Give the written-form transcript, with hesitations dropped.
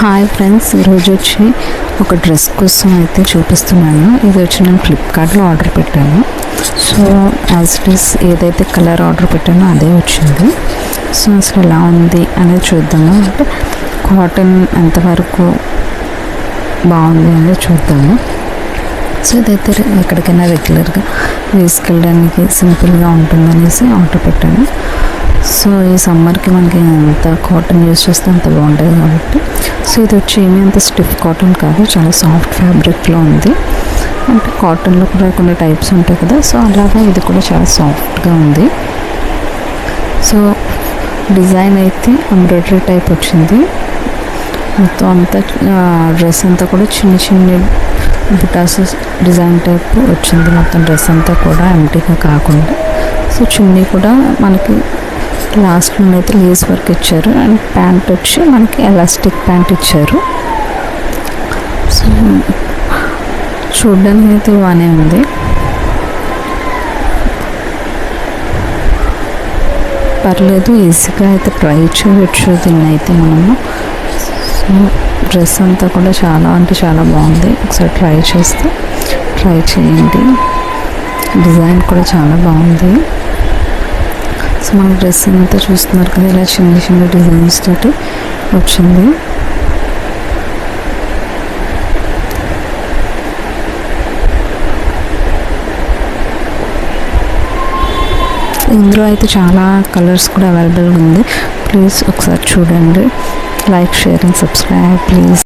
Hi friends, ఈరోజు వచ్చి ఒక డ్రెస్ కోసం అయితే చూపిస్తున్నాను. ఇది వచ్చి నేను ఫ్లిప్కార్ట్లో ఆర్డర్ పెట్టాను. సో యాజ్ ఇట్ ఈస్ ఏదైతే కలర్ ఆర్డర్ పెట్టానో అదే వచ్చింది. సో అసలు ఎలా ఉంది అనేది చూద్దాము. అంటే కాటన్ ఎంతవరకు బాగుంది అనేది చూద్దాము. సో ఇదైతే ఎక్కడికైనా రెగ్యులర్గా వేసుకెళ్ళడానికి సింపుల్గా ఉంటుందనేసి ఆర్డర్ పెట్టాను. సో ఈ సమ్మర్కి మనకి ఎంత కాటన్ యూస్ చేస్తే అంత బాగుంటుంది కాబట్టి. సో ఇది వచ్చి ఏమీ అంత స్టిఫ్ కాటన్ కాదు, చాలా సాఫ్ట్ ఫ్యాబ్రిక్లో ఉంది. అంటే కాటన్లో కూడా కొన్ని టైప్స్ ఉంటాయి కదా, సో అలాగా ఇది కూడా చాలా సాఫ్ట్గా ఉంది. సో డిజైన్ అయితే ఎంబ్రాయిడరీ టైప్ వచ్చింది. మొత్తం అంతా డ్రెస్ అంతా కూడా చిన్న చిన్న బుటాస్ డిజైన్ టైప్ వచ్చింది. మొత్తం డ్రెస్ అంతా కూడా ఎంటీగా కాకుండా. సో చున్నీ కూడా మనకి లాస్ట్లో అయితే లేస్ వర్క్ ఇచ్చారు. అండ్ ప్యాంట్ వచ్చి మనకి ఎలాస్టిక్ ప్యాంట్ ఇచ్చారు. సో చూడడానికి అయితే బాగానే ఉంది. పర్లేదు, ఈజీగా అయితే ట్రై చేయవచ్చు దీన్ని అయితే మనము. సో డ్రెస్ అంతా కూడా చాలా అంటే చాలా బాగుంది. ఒకసారి ట్రై చేయండి. డిజైన్ కూడా చాలా బాగుంది. సో మన డ్రెస్ అంతా చూస్తున్నారు కదా, ఇలా చిన్న చిన్న డిజైన్స్ తోటి వచ్చింది. ఇందులో అయితే చాలా కలర్స్ కూడా అవైలబుల్గా ఉంది. ప్లీజ్ ఒకసారి చూడండి. Like, share and subscribe please.